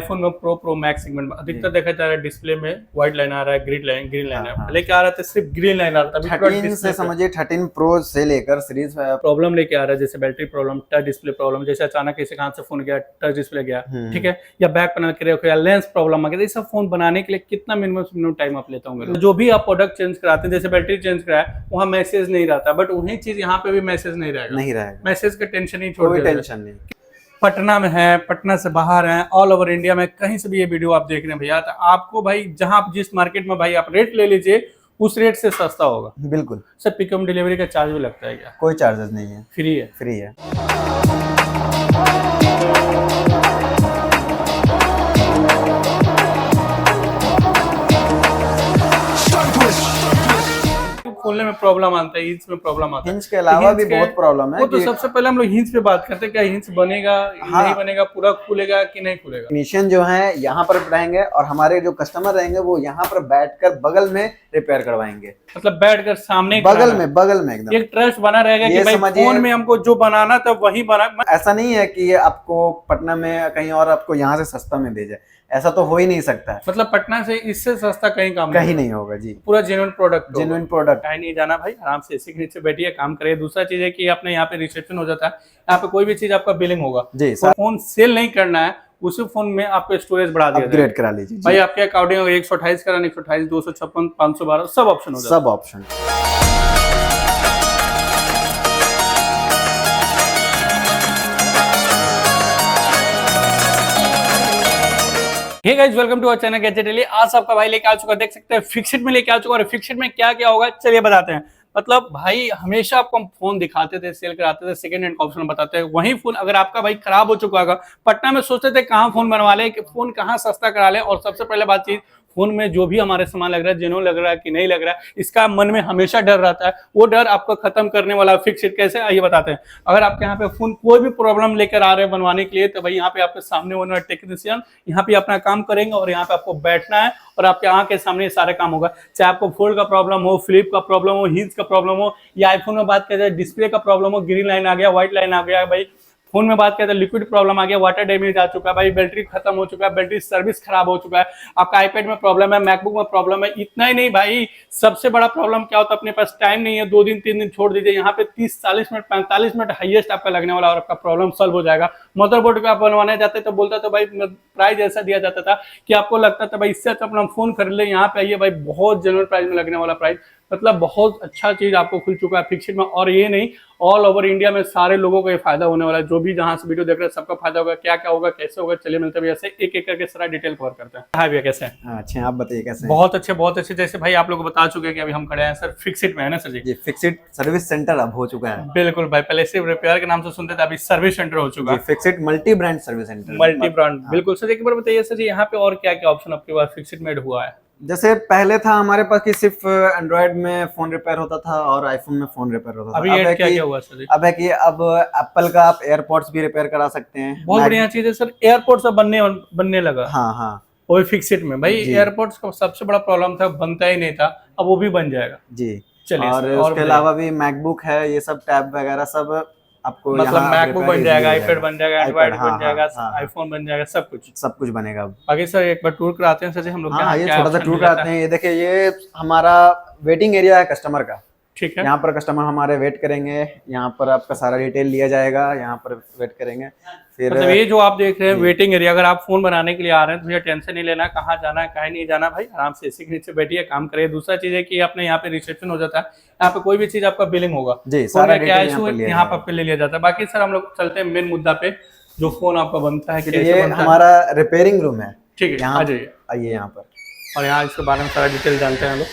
IPhone में pro max segment में अधिकतर देखा जा रहा है डिस्प्ले में व्हाइट लाइन आ रहा है, ग्रीन लाइन है। पहले क्या आ रहा था, सिर्फ ग्रीन लाइन आ रहा था। 13 से समझिए 13 प्रो से लेकर सीरीज प्रॉब्लम लेके आ रहा है, जैसे battery problem, touch display problem, जैसे अचानक किसी हाथ से फोन गया, टच डिस्प्ले गया, ठीक है, या बैक पैनल क्रैक या लेंस प्रॉब्लम आ गया। ये सब फोन बनाने के लिए कितना मिनिमम टाइम आप लेता हूँ? जो भी आप प्रोडक्ट चेंज कराते हैं, जैसे बैटरी चेंज कराया, वहाँ मैसेज नहीं रहता, बट वही चीज यहाँ पे भी मैसेज नहीं रहेगा। मैसेज का टेंशन ही छोड़, टेंशन नहीं। पटना में है, पटना से बाहर है, ऑल ओवर इंडिया में कहीं से भी ये वीडियो आप देख रहे हैं भैया, तो आपको भाई जहां जिस मार्केट में भाई आप रेट ले लीजिए, उस रेट से सस्ता होगा। बिल्कुल सर, पिक होम डिलीवरी का चार्ज भी लगता है क्या? कोई चार्जेस नहीं है, फ्री है। फ्री है। खोलने में प्रॉब्लम आता है, हिंज में प्रॉब्लम आता है, हिंज के अलावा भी बहुत प्रॉब्लम है। वो तो सबसे पहले हम लोग हिंज पे बात करते हैं, क्या हिंज बनेगा, नहीं बनेगा, पूरा खुलेगा कि नहीं खुलेगा। टेक्नीशियन जो है यहाँ पर रहेंगे और हमारे जो कस्टमर रहेंगे वो यहाँ पर बैठकर बगल में रिपेयर करवाएंगे। मतलब बैठकर सामने बगल में एकदम एक ट्रस्ट बना रहेगा कि भाई फोन में हमको जो बनाना था वही बना। ऐसा नहीं है कि ये आपको पटना में कहीं और आपको यहाँ से सस्ता में दे जाए, ऐसा तो हो ही नहीं सकता है। मतलब पटना से इससे सस्ता कहीं नहीं होगा जी। पूरा जेन्युइन प्रोडक्ट कहीं नहीं जाना भाई, आराम से एसी के नीचे बैठिए, काम करिए। दूसरा चीज है कि अपने यहाँ पे रिसेप्शन हो जाता है, यहाँ पे कोई भी चीज आपका बिलिंग होगा जी। फोन सेल नहीं करना है, उसी फोन में आपको स्टोरेज बढ़ा दिया, अपग्रेड करा लीजिए भाई। आपके अकॉर्डिंग 128 कराना, 128, 256, 512 सब ऑप्शन हो जाता है, सब option. Hey guys, welcome to our channel gadget daily. आज आपका भाई लेके आ चुका, देख सकते हैं फिक्सड में लेके आ चुका। और फिक्सड में क्या क्या होगा चलिए बताते हैं। मतलब भाई हमेशा आपको हम फोन दिखाते थे, सेल कराते थे, सेकंड हैंड का ऑप्शन बताते हैं। वही फोन अगर आपका भाई खराब हो चुका होगा, पटना में सोचते थे कहाँ फोन बनवा ले, फोन कहाँ सस्ता करा ले। और सबसे पहले बात चीज, फोन में जो भी हमारे सामान लग रहा है, जेन्युइन लग रहा है कि नहीं लग रहा है, इसका मन में हमेशा डर रहता है। वो डर आपको खत्म करने वाला फिक्सड कैसे, आइए बताते हैं। अगर आपके यहाँ पे फोन कोई भी प्रॉब्लम लेकर आ रहे हैं बनवाने के लिए, तो भाई यहाँ पे आपके सामने होने वाला टेक्नीशियन यहाँ पे अपना काम करेंगे और यहाँ पे आपको बैठना है और आपके आंख के सामने सारे काम होगा। चाहे आपको फोल्ड का प्रॉब्लम हो, फ्लिप का प्रॉब्लम हो, हिंज का प्रॉब्लम हो, या आईफोन में बात करें डिस्प्ले का प्रॉब्लम हो, ग्रीन लाइन आ गया, व्हाइट लाइन आ गया भाई। फोन में बात करते हैं लिक्विड प्रॉब्लम आ गया, वाटर डैमेज आ चुका है भाई, बैटरी खत्म हो चुका है, बैटरी सर्विस खराब हो चुका है, आपका आईपैड में प्रॉब्लम है, मैकबुक में प्रॉब्लम है। इतना ही नहीं भाई, सबसे बड़ा प्रॉब्लम क्या होता है, अपने पास टाइम नहीं है, 2 दिन 3 दिन छोड़ दीजिए, यहाँ पे 30-40 मिनट 45 मिनट हाईएस्ट आपका लगने वाला और आपका प्रॉब्लम सॉल्व हो जाएगा। मदरबोर्ड का आप बनवाने जाते तो बोलता तो भाई प्राइस ऐसा दिया जाता था कि आपको लगता था भाई इससे अच्छा अपना फोन खरीद ले, यहाँ पे आइए भाई बहुत जेन्युइन प्राइस में लगने वाला प्राइस। मतलब बहुत अच्छा चीज आपको खुल चुका है फिक्सड में। और ये नहीं, ऑल ओवर इंडिया में सारे लोगों को ये फायदा होने वाला है। जो भी जहां से वीडियो देख रहे हैं सबका फायदा होगा। क्या क्या होगा, कैसे होगा, चलिए मिलते हैं। ऐसे एक एक करके सारा डिटेल कवर करते हैं। हाँ भैया, कैसे हैं? अच्छा, आप बताइए कैसे हैं? बहुत अच्छे। जैसे भाई आप लोग को बता चुके हैं कि अभी हम खड़े हैं सर फिक्सड में, है ना सर जी? फिक्सड सर्विस सेंटर अब हो चुका है। बिल्कुल भाई, पहले सिर्फ रिपेयर के नाम से सुनते थे, अभी सर्विस सेंटर हो चुका है। Fixed multi brand service centre, multi brand. बिल्कुल सर, एक बार बताइए सर जी, यहाँ पे और क्या क्या ऑप्शन आपके पास फिक्सड में हुआ है? जैसे पहले था हमारे पास कि सिर्फ एंड्रॉइड में फोन रिपेयर होता था और आईफोन में फोन रिपेयर होता था। अभी अब क्या हुआ सर? अब है कि अब एप्पल का आप एयरपोर्ट्स भी रिपेयर करा सकते हैं। बहुत बढ़िया चीज है सर, एयरपोर्ट्स अब बनने लगा। हाँ वो फिक्सड में भाई। एयरपोर्ट्स का सबसे बड़ा प्रॉब्लम था, बनता ही नहीं था, अब वो भी बन जाएगा जी। चलिए, और उसके अलावा भी मैकबुक है, ये सब टैब वगैरह सब आपको, मतलब मैकबुक बन जाएगा, आईपैड बन जाएगा, एंड्रॉइड बन जाएगा, आईफोन बन जाएगा, सब कुछ बनेगा। आगे सर एक बार टूर कराते हैं सर जी हम लोग। हाँ, ये छोटा सा टूर कराते हैं। ये देखिए, ये हमारा वेटिंग एरिया है कस्टमर का। ठीक है, यहाँ पर कस्टमर हमारे वेट करेंगे, यहाँ पर आपका सारा डिटेल लिया जाएगा, यहाँ पर वेट करेंगे। फिर मतलब ये जो आप देख रहे हैं वेटिंग एरिया, अगर आप फोन बनाने के लिए आ रहे हैं तो मुझे टेंशन नहीं लेना कहाँ जाना है कहीं नहीं जाना भाई, आराम से एसी के नीचे बैठिए, काम करिए। दूसरा चीज है कि अपने यहाँ पे रिसेप्शन हो जाता है, यहाँ पे कोई भी चीज आपका बिलिंग होगा जी, सारा क्या इशू है यहाँ पे आपके ले लिया जाता है। बाकी सर हम लोग चलते हैं मेन मुद्दा पे, जो फोन आपका बनता है, ये हमारा रिपेयरिंग रूम है। ठीक है, यहाँ आइए यहाँ पर, और यहाँ इसके बारे में सारा डिटेल जानते हैं हम लोग।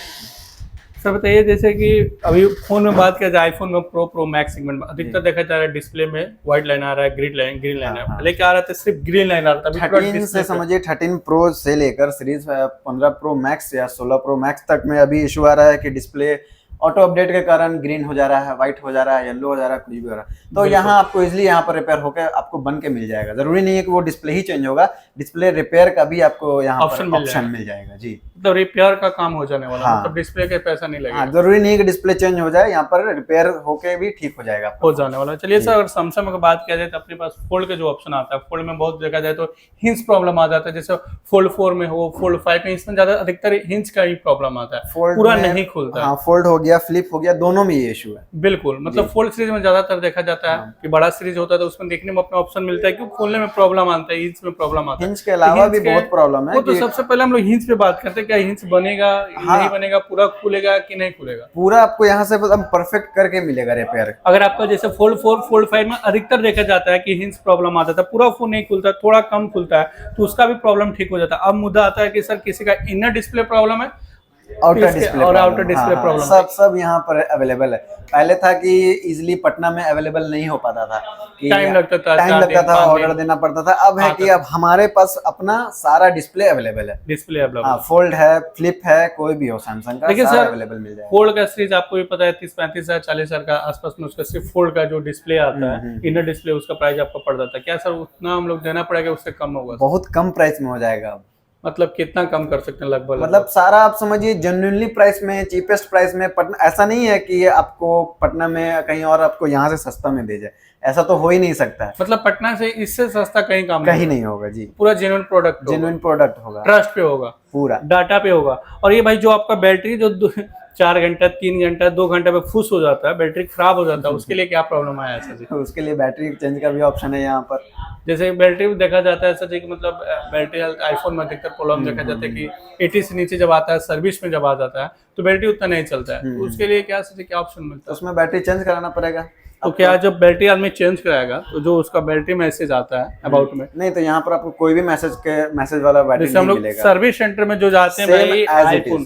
सर बताइए, जैसे कि अभी फोन में बात किया जाए, आईफोन में प्रो मैक्स सेगमेंट में अधिकतर देखा जा रहा है डिस्प्ले में व्हाइट लाइन आ रहा है, ग्रीन लाइन है। पहले क्या आ रहा था, सिर्फ ग्रीन लाइन आ रहा था। 13 से समझिए 13 प्रो से लेकर सीरीज 15 प्रो मैक्स या 16 प्रो मैक्स तक में अभी इशू आ रहा है कि डिस्प्ले ऑटो अपडेट के कारण ग्रीन हो जा रहा है, व्हाइट हो जा रहा है, येलो हो जा रहा है, कुछ भी हो रहा है। तो यहाँ आपको इजिली यहाँ पर रिपेयर होकर आपको बन के मिल जाएगा। जरूरी नहीं है कि वो डिस्प्ले ही चेंज होगा, डिस्प्ले रिपेयर का भी आपको यहाँ ऑप्शन मिल जाएगा जी। मतलब रिपेयर का काम हो जाने वाला, हाँ। मतलब डिस्प्ले के पैसा नहीं लगेगा। हाँ, जरूरी नहीं है कि डिस्प्ले चेंज हो जाए, यहाँ पर रिपेयर होके भी ठीक हो जाएगा आपका। हो जाने वाला। चलिए सर, अगर सैमसंग की बात किया जाए तो अपने पास फोल्ड का जो ऑप्शन आता है, फोल्ड में बहुत देखा जाए तो हिंज प्रॉब्लम आ जाता है, जैसे फोल्ड 4 में हो, फोल्ड 5 में, इसमें ज्यादा अधिकतर हिंज का ही प्रॉब्लम आता है, फोल्ड पूरा में, नहीं खुलता है। हाँ, फोल्ड हो गया, फ्लिप हो गया, दोनों में ये इशू है। बिल्कुल, मतलब फोल्ड सीरीज में ज्यादातर देखा जाता है कि बड़ा सीरीज होता है तो उसमें देखने में अपना ऑप्शन मिलता है, क्योंकि खोलने में प्रॉब्लम आता है, हिंज में प्रॉब्लम आता है। हिंज के अलावा हिंज भी के- बहुत प्रॉब्लम है वो तो कि सबसे पहले हम लोग हिंज पे बात करते हैं, क्या हिंज बनेगा हाँ। नहीं बनेगा, पूरा खुलेगा कि नहीं खुलेगा। पूरा आपको यहाँ से एकदम परफेक्ट करके मिलेगा रिपेयर। अगर आपका जैसे फोल्ड 4 फोल्ड 5 में अधिकतर देखा जाता है कि हिंज प्रॉब्लम आता था, पूरा फोन नहीं खुलता, थोड़ा कम खुलता है, तो उसका भी प्रॉब्लम ठीक हो जाता है। अब मुद्दा आता है कि सर किसी का इनर डिस्प्ले प्रॉब्लम है, आउटर इसके- डिस्प्ले और प्रॉब्लम, आउटर डिस्प्ले हाँ, प्रॉब्लम हाँ, सब यहाँ पर अवेलेबल है। पहले था कि इजिली पटना में अवेलेबल नहीं हो पाता था, कि टाइम लगता था, टाइम 4 लगता दिन, था, 5 ऑर्डर दिन। देना पड़ता था। अब है हाँ, कि अब हमारे पास अपना सारा डिस्प्ले अवेलेबल है। डिस्प्ले हाँ, अवेलेबल। फोल्ड है, फ्लिप है, कोई भी हो सैमसंग का, देखिए सारा सर, अवेलेबल मिल जाएगा। फोल्ड का सीरीज आपको भी पता है 30-35 हजार 40 हजार का आसपास में उसका सिर्फ फोल्ड का जो डिस्प्ले आता है, इनर डिस्प्ले, उसका प्राइस आपको पड़ जाता है। क्या सर उतना हम लोग देना पड़ेगा, उससे कम होगा? बहुत कम प्राइस में हो जाएगा अब। मतलब कितना कम कर सकते हैं लगभग? मतलब सारा आप समझिए जेन्युइनली प्राइस में, चीपेस्ट प्राइस में। पटना ऐसा नहीं है कि आपको पटना में कहीं और आपको यहाँ से सस्ता में दे जाए, ऐसा तो हो ही नहीं सकता है। मतलब पटना से इससे सस्ता कहीं काम कहीं नहीं होगा जी, पूरा जेन्युइन प्रोडक्ट, जेन्युइन प्रोडक्ट होगा, ट्रस्ट पे होगा, पूरा डाटा पे होगा। और ये भाई जो आपका बैटरी जो 4 घंटा 3 घंटा 2 घंटे में फुस हो जाता है, बैटरी खराब हो जाता है, उसके लिए क्या प्रॉब्लम आया सर जी? उसके लिए बैटरी चेंज का भी ऑप्शन है यहाँ पर। जैसे बैटरी देखा जाता है सर जी कि मतलब बैटरी हेल्थ आईफोन में अधिकतर प्रॉब्लम देखा जाता है कि 80 से नीचे जब आता है, सर्विस में जब आ जाता है तो बैटरी उतना नहीं चलता है, तो उसके लिए क्या सर जी क्या ऑप्शन मिलता तो है? उसमें बैटरी चेंज कराना पड़ेगा। तो क्या जब बैटरी आदमी चेंज कराएगा तो जो उसका बैटरी मैसेज आता है अबाउट में, नहीं, तो यहाँ पर आपको कोई भी मैसेज वाला बैटरी जैसे हम नहीं लोग मिलेगा। सर्विस सेंटर में जो जाते हैं Same भाई, as it is.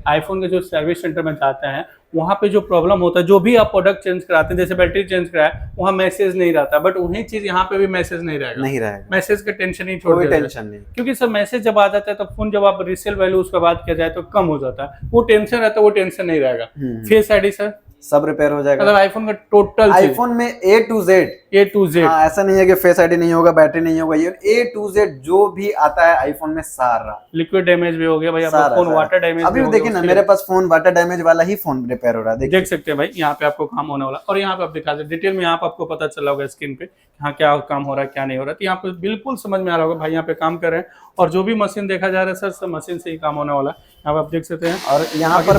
आईफोन के जो सर्विस सेंटर में जाते हैं, वहाँ पे जो प्रॉब्लम होता है, जो भी आप प्रोडक्ट चेंज कराते हैं, जैसे बैटरी चेंज कराया, वहाँ मैसेज नहीं रहता, बट वही चीज यहाँ पे भी मैसेज नहीं रहेगा। नहीं रहेगा, मैसेज का टेंशन ही छोड़ कोई देते हैं। टेंशन नहीं। क्योंकि सर मैसेज जब आ जाता है तो फोन जब आप रीसेल वैल्यू उसका बात किया जाए तो कम हो जाता है, वो टेंशन रहता है, वो टेंशन नहीं रहेगा। फेस आईडी सर, सब रिपेयर हो जाएगा। मतलब आईफोन का टोटल आईफोन में A to Z, A to Z, हाँ, ऐसा नहीं है कि फेस आईडी नहीं होगा, बैटरी नहीं होगा, ये A to Z जो भी आता है आईफोन में सारा। लिक्विड डैमेज भी हो गया भाई, आपका सारा, फोन सारा। वाटर डैमेज अभी भी देखिए ना, मेरे पास फोन वाटर डैमेज वाला ही फोन रिपेयर हो रहा है, देखिए। देख सकते हैं भाई, यहाँ पे आपको काम होने वाला, और यहाँ पे आप दिखा दे डिटेल में, यहाँ पे आपको पता चला होगा स्क्रीन पे यहाँ क्या काम हो रहा है क्या नहीं हो रहा है, तो यहाँ पे बिल्कुल समझ में आ रहा होगा भाई यहाँ पे काम कर रहे हैं, और जो भी मशीन देखा जा रहा है सर, सब मशीन से ही काम होने वाला है। यहाँ पे आप देख सकते हैं। और यहाँ पर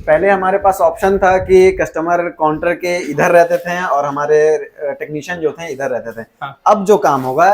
पहले हमारे पास ऑप्शन था कि कस्टमर काउंटर के इधर रहते थे और हमारे टेक्नीशियन जो थे इधर रहते थे। हाँ। अब जो काम होगा,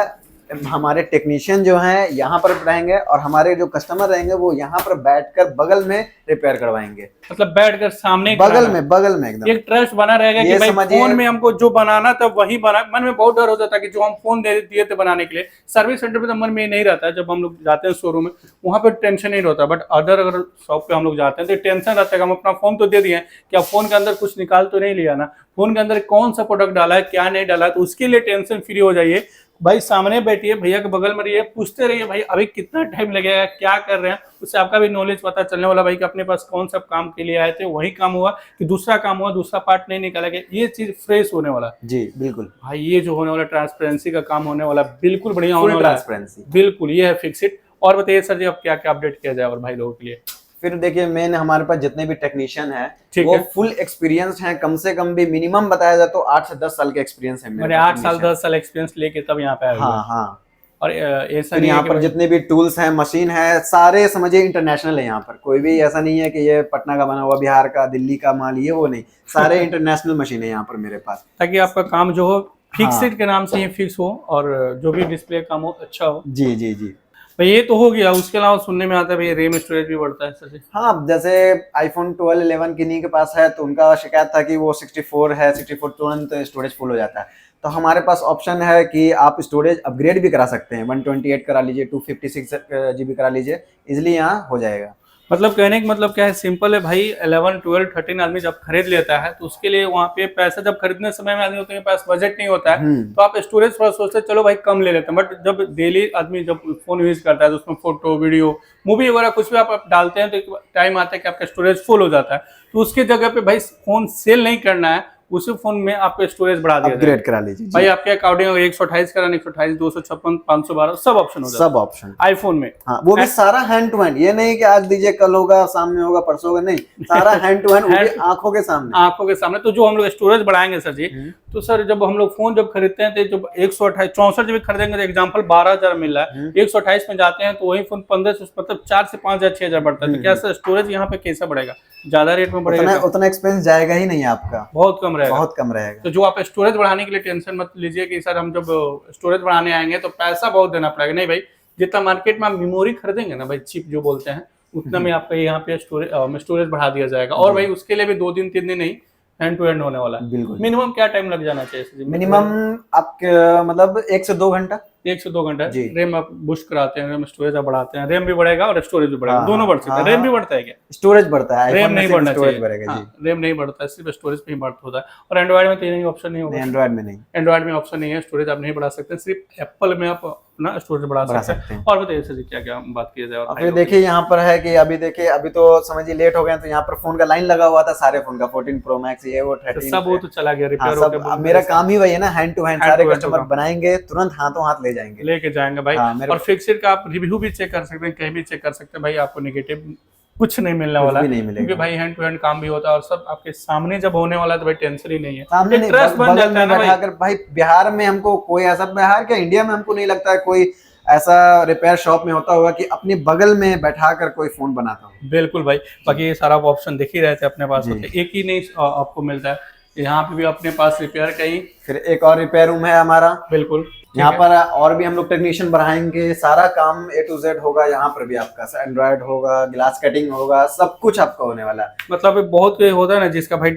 हमारे टेक्नीशियन जो हैं यहाँ पर रहेंगे और हमारे जो कस्टमर रहेंगे वो यहाँ पर बैठकर बगल में रिपेयर करवाएंगे, मतलब बैठकर सामने बगल में एकदम। एक ट्रस्ट बना रहेगा कि ये भाई समझिए- फोन में हमको जो बनाना था वही बना। मन में बहुत डर होता था कि जो हम फोन दे दिए थे बनाने के लिए, सर्विस सेंटर पे तो मन में ये नहीं रहता है। जब हम लोग जाते हैं शोरूम में, वहाँ पे टेंशन नहीं रहता, बट अगर शॉप पे हम लोग जाते हैं तो टेंशन रहता है कि हम अपना फोन तो दे दिए, क्या फोन के अंदर कुछ निकाल तो नहीं लिया ना, फोन के अंदर कौन सा प्रोडक्ट डाला है क्या नहीं डाला है, तो उसके लिए टेंशन फ्री हो जाइए भाई। सामने बैठिए, भैया के बगल में रहिए, पूछते रहिए भाई अभी कितना टाइम लगेगा, क्या कर रहे हैं, उससे आपका भी नॉलेज पता चलने वाला भाई कि अपने पास कौन सा काम के लिए आए थे, वही काम हुआ कि दूसरा काम हुआ, दूसरा पार्ट नहीं निकाला गया, ये चीज फ्रेश होने वाला जी बिल्कुल भाई। ये जो होने वाला ट्रांसपेरेंसी का काम होने वाला, बिल्कुल बढ़िया होने फुल वाला है। ट्रांसपेरेंसी। बिल्कुल, ये है फिक्सिट। और बताइए सर जी, अब क्या क्या अपडेट किया जाए और भाई लोगों के लिए? फिर देखिए, मेन हमारे पास जितने भी टेक्नीशियन हैं ठीक वो है। फुल एक्सपीरियंस हैं, कम से कम भी मिनिमम बताया जाए तो 8 से 10 साल के एक्सपीरियंस है मैंने 8 साल 10 साल एक्सपीरियंस लेके तब यहाँ पे आया हुआ। हाँ हाँ। और ऐसा फिर नहीं यहाँ है पर कि जितने भी टूल्स हैं, मशीन है, सारे समझिए इंटरनेशनल है। यहाँ पर कोई भी ऐसा नहीं है कि ये पटना का बना हुआ, बिहार का, दिल्ली का माल, ये वो नहीं, सारे इंटरनेशनल मशीन है यहाँ पर मेरे पास। ताकि आपका काम जो हो फिक्सिट के नाम से ही फिक्स हो, और जो भी डिस्प्ले काम हो अच्छा हो। जी जी जी। भाई ये तो हो गया, उसके अलावा सुनने में आता है भाई रैम स्टोरेज भी बढ़ता है सर जी। हाँ, जैसे आईफोन 12 11 किन्हीं के पास है तो उनका शिकायत था कि वो 64 है, 64 तुरंत स्टोरेज फुल हो जाता है। तो हमारे पास ऑप्शन है कि आप स्टोरेज अपग्रेड भी करा सकते हैं, 128 करा लीजिए, 256 GB करा लीजिए, इजिली यहाँ हो जाएगा। मतलब कहने का मतलब क्या है, सिंपल है भाई। 11 12 13 आदमी जब खरीद लेता है तो उसके लिए वहाँ पे पैसा, जब खरीदने समय में आदमी के पास बजट नहीं होता है तो आप स्टोरेज थोड़ा सोचते हैं चलो भाई कम ले लेते हैं, बट जब डेली आदमी जब फोन यूज करता है तो उसमें फोटो वीडियो मूवी वगैरह कुछ भी आप डालते हैं तो टाइम आता है कि आपका स्टोरेज फुल हो जाता है। तो उसके जगह पे भाई फोन सेल नहीं करना है, उसी फोन में आपको स्टोरेज बढ़ा दिया अपग्रेड करा लीजिए भाई। आपके अकॉर्डिंग 128 कराना, 128, 256, 512 सब ऑप्शन हो जाता सब ऑप्शन आईफोन में। हाँ, वो भी सारा हैंड टू हैंड, ये नहीं कि आज दीजिए कल होगा, सामने होगा, परसों होगा, नहीं, सारा हैंड टू हैंड, आंखों के सामने। आंखों के सामने। तो जो हम लोग स्टोरेज बढ़ाएंगे सर जी, तो सर जब हम लोग फोन जब खरीदते हैं तो जब 128 64 GB खरीदेंगे तो एग्जांपल 12,000 मिल रहा है, 128 में जाते हैं तो वही फोन 15 से मतलब 4 से 5,000 6,000 बढ़ता है। तो क्या सर स्टोरेज यहाँ पे कैसा बढ़ेगा? ज्यादा रेट में बढ़ेगा? उतना एक्सपेंस जाएगा ही नहीं आपका, बहुत कम रहेगा, बहुत कम रहेगा। तो जो आप स्टोरेज बढ़ाने के लिए टेंशन मत लीजिए कि सर हम जब स्टोरेज बढ़ाने आएंगे तो पैसा बहुत देना पड़ेगा। नहीं भाई, जितना मार्केट में आप मेमोरी खरीदेंगे ना भाई, चिप जो बोलते हैं, उतना में आपका यहाँ पे स्टोरेज बढ़ा दिया जाएगा। और भाई उसके लिए भी 2 दिन 3 दिन नहीं, हैंड टू हैंड होने वाला है। बिल्कुल। मिनिमम क्या टाइम लग जाना चाहिए? मिनिमम आपके मतलब 1 से 2 घंटा, 1 से 2 घंटा। जी। रैम आप बूस्ट कराते हैं, रैम स्टोरेज आप बढ़ाते हैं, रैम भी बढ़ेगा और स्टोरेज भी बढ़ेगा, दोनों बढ़ सकते हैं। रैम भी बढ़ता है क्या? स्टोरेज बढ़ता है, रैम नहीं बढ़ना स्टोरेज चाहिए। बढ़ेगा जी। रैम नहीं बढ़ता है, सिर्फ स्टोरेज पे ही बढ़ता होता है। और एंड्रॉइड में तो यही ऑप्शन नहीं होगा। एंड्रॉइड में नहीं, एंड्रॉइड में ऑप्शन नहीं है, स्टोरेज आप नहीं बढ़ा सकते, सिर्फ एप्पल में आप अपना स्टोरेज बढ़ा सकते हैं। और बताइए सर जी, क्या क्या बात किया जाए? अभी देखिए यहाँ पर है कि अभी देखिए, अभी तो समझिए लेट हो गए तो यहाँ पर फोन का लाइन लगा हुआ था, सारे फोन का 14 प्रो मैक्स, ये वो 13 सब वो तो चला गया, रिपेयर हो गया। अब मेरा काम ही वही है ना, हैंड टू हैंड, सारे कस्टमर बनाएंगे, तुरंत हाथों हाथ ले जाएंगे, लेके जाएंगे भाई। और फिक्सड का आप रिव्यू भी चेक कर सकते हैं, कहीं भी चेक कर सकते हैं भाई, आपको नेगेटिव कुछ नहीं मिलने वाला है, क्योंकि भाई हैंड टू हैंड काम भी होता है और सब आपके सामने जब होने वाला है तो भाई टेंशन ही नहीं है, सामने नहीं, ट्रस्ट बन जाता है ना भाई। भाई बिहार में हमको कोई ऐसा, बिहार क्या इंडिया में हमको नहीं लगता है कोई ऐसा रिपेयर शॉप में होता होगा कि अपने बगल में बैठा कर कोई फोन बनाता हो। बिल्कुल भाई, बाकी ये सारा ऑप्शन दिख ही रहे थे अपने पास होते, एक ही नहीं आपको मिलता है, यहाँ पे भी अपने पास रिपेयर का ही फिर एक और रिपेयर रूम है हमारा। बिल्कुल, यहाँ पर और भी हम लोग टेक्नीशियन बढ़ाएंगे, सारा काम A to Z होगा यहाँ पर भी आपका, एंड्रॉइड होगा, ग्लास कटिंग होगा, सब कुछ आपका होने वाला है। मतलब बहुत कोई होता है ना जिसका भाई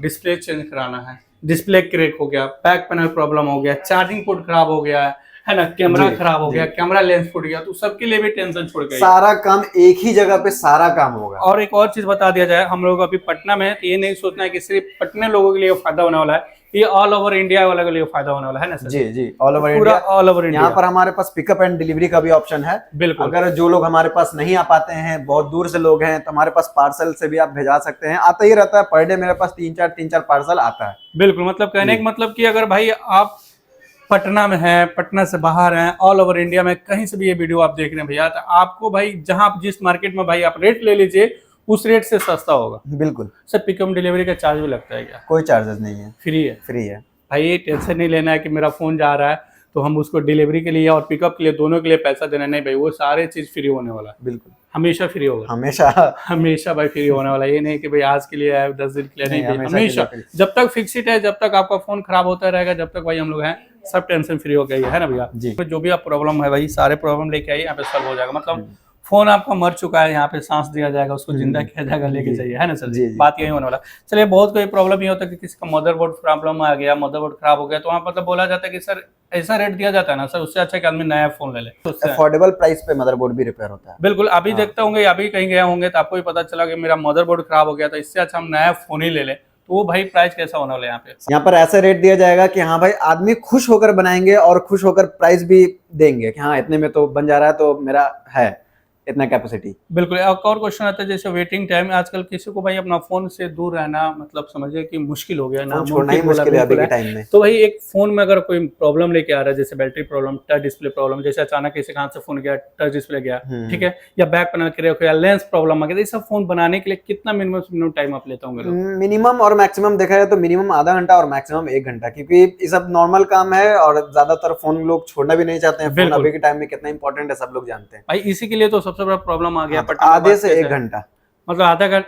डिस्प्ले चेंज कराना है, डिस्प्ले क्रैक हो गया, बैक पैनल प्रॉब्लम हो गया, चार्जिंग पोर्ट खराब हो गया है ना, कैमरा खराब हो गया, कैमरा लेंस फूट गया, तो सबके लिए भी टेंशन छोड़ गई। सारा काम एक ही जगह पे सारा काम होगा। और एक और चीज बता दिया जाए, हम लोग अभी पटना में है, तो ये नहीं सोचना है कि सिर्फ पटना लोगों के लिए फायदा होने वाला है, ये ऑल ओवर इंडिया वालों के लिए फायदा होने वाला है ना सर? जी जी, ऑल ओवर पूरा इंडिया, ऑल ओवर इंडिया। यहाँ पर हमारे पास पिकअप एंड डिलीवरी का भी ऑप्शन है। बिल्कुल, अगर जो लोग हमारे पास नहीं आ पाते हैं, बहुत दूर से लोग हैं, तो हमारे पास पार्सल से भी आप भेजा सकते हैं, आता ही रहता है, पर डे मेरे पास 3-4 पार्सल आता है। बिल्कुल, मतलब कहने का मतलब कि अगर भाई आप पटना में है, पटना से बाहर हैं, ऑल ओवर इंडिया में कहीं से भी ये वीडियो आप देख रहे हैं भैया, तो आपको भाई जहां आप जिस मार्केट में भाई आप रेट ले लीजिए, उस रेट से सस्ता होगा। बिल्कुल सर पिकअप डिलीवरी का चार्ज भी लगता है क्या? कोई चार्जेस नहीं है, फ्री है। फ्री है भाई ये टेंशन नहीं लेना है कि मेरा फोन जा रहा है तो हम उसको डिलीवरी के लिए और पिकअप के लिए दोनों के लिए पैसा देना, नहीं भाई, वो सारे चीज फ्री होने वाला है। बिल्कुल, हमेशा फ्री होगा, हमेशा भाई फ्री होने वाला है। ये नहीं कि भाई आज के लिए है, 10 दिन के लिए नहीं, हमेशा जब तक फिक्सिट है, जब तक आपका फोन खराब होता रहेगा, जब तक भाई हम लोग हैं, सब टेंशन फ्री हो गई है ना भैया जी। जो भी आप प्रॉब्लम है भाई, सारे प्रॉब्लम लेके आइए, यहाँ पे सॉल्व हो जाएगा। मतलब फोन आपका मर चुका है, यहाँ पे सांस दिया जाएगा, उसको जिंदा किया जाएगा, लेके जाइए, है ना सर? जी, बात यही होने वाला। चलिए, बहुत कोई प्रॉब्लम ये होता है कि किसी का मदरबोर्ड प्रॉब्लम आ गया, मदरबोर्ड खराब हो गया, तो वहाँ मतलब बोला जाता है कि सर ऐसा रेट दिया जाता है ना सर, उससे अच्छा कि आदमी नया फोन ले ले, अफोर्डेबल प्राइस पे मदरबोर्ड भी रिपेयर होता है। बिल्कुल, अभी देखते होंगे, अभी कहीं गए होंगे तो आपको भी पता चला कि मेरा मदरबोर्ड खराब हो गया था, इससे अच्छा हम नया फोन ही ले ले, तो वो भाई प्राइस कैसा होने वाला है यहाँ पे? यहाँ पर ऐसा रेट दिया जाएगा कि हाँ भाई, आदमी खुश होकर बनाएंगे और खुश होकर प्राइस भी देंगे कि हाँ इतने में तो बन जा रहा है, तो मेरा है इतना कैपेसिटी। बिल्कुल। एक और क्वेश्चन आता है जैसे वेटिंग टाइम, आजकल किसी को भाई अपना फोन से दूर रहना मतलब समझिए कि मुश्किल हो गया ना, छोड़ना ही मुश्किल है अभी के टाइम में। तो भाई एक फोन में अगर कोई प्रॉब्लम लेके आ रहा है, जैसे battery problem, touch display problem, जैसे अचानक किसी हाथ से फोन गया, टच डिस्प्ले गया, ठीक है, या बैक पैनल क्रैक हो गया, लेंस प्रॉब्लम आ गया, ये सब फोन बनाने के लिए कितना मिनिमम टाइम आप लेते होंगे? मिनिमम और मैक्सिमम देखा जाए तो मिनिमम आधा घंटा और मैक्सिमम 1 घंटा, क्योंकि ये सब नॉर्मल काम है और ज्यादातर फोन लोग छोड़ना भी नहीं चाहते हैं। फोन अभी के टाइम में कितना इंपॉर्टेंट है सब लोग जानते हैं भाई, इसी के लिए तो सबसे बड़ा प्रॉब्लम आ गया। आधे से 1 घंटा, मतलब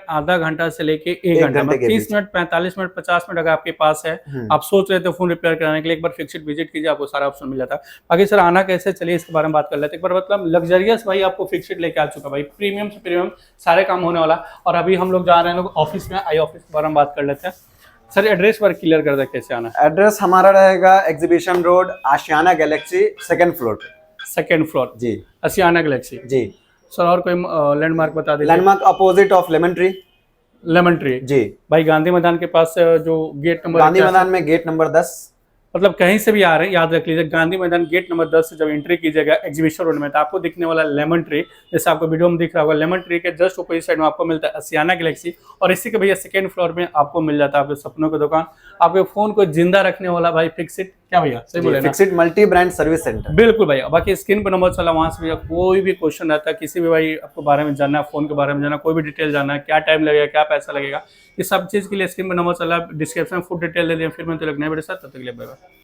आधा घंटा से लेके 1 घंटा, मतलब 30 मिनट, 45 मिनट, 50 मिनट अगर आपके पास है, आप सोच रहे थे फोन रिपेयर कराने के लिए, एक बार फिक्सिट विजिट कीजिए, आपको सारा ऑप्शन मिल जाता है। बाकी सर आना कैसे, चलिए इसके बारे में बात कर लेते हैं। एक बार मतलब लग्जरियस भाई आपको फिक्सिट लेके आ चुका भाई, प्रीमियम से प्रीमियम सारे काम होने वाला। और अभी हम लोग जा रहे हैं लोग ऑफिस में, आई ऑफिस के बारे में बात कर लेते हैं। सर एड्रेस पर क्लियर कर दे, कैसे आना? एड्रेस हमारा रहेगा exhibition road, Ashiana galaxy, 2nd floor. 2nd floor जी, आशियाना गैलेक्सी जी। सर और कोई लैंडमार्क बता दीजिए। Landmark opposite of lemon tree. Lemon tree ji भाई, गांधी मैदान के पास जो गेट नंबर, गांधी मैदान में गेट नंबर 10। मतलब कहीं से भी आ रहे हैं, याद रख लीजिए गांधी मैदान गेट नंबर 10 से जब एंट्री कीजिएगा एग्जीबिशन रोड में, तो आपको दिखने वाला लेमन ट्री, जैसे आपको वीडियो में दिख रहा होगा, लेमन ट्री के जस्ट अपोजिट साइड में आपको मिलता है आसियाना गैलेक्सी, और इसी के भैया सेकंड फ्लोर में आपको मिल जाता है आपके सपनों की दुकान, आपके फोन को जिंदा रखने वाला भाई फिक्सिट। क्या भैया सही बोले ना? Fixit multi brand service centre. बिल्कुल भैया, बाकी स्क्रीन पर नंबर चला, वहां से भैया कोई भी क्वेश्चन रहता है, किसी भी भाई आपको बारे में जानना है, फोन के बारे में जानना, कोई भी डिटेल जानना है, क्या टाइम लगेगा, क्या पैसा लगेगा, इस सब चीज के लिए स्क्रीन पर नंबर चला, डिस्क्रिप्शन में फुल डिटेल दे दिया। फिर मैं तो लगने मेरे साथ, तब तक के लिए बाय बाय।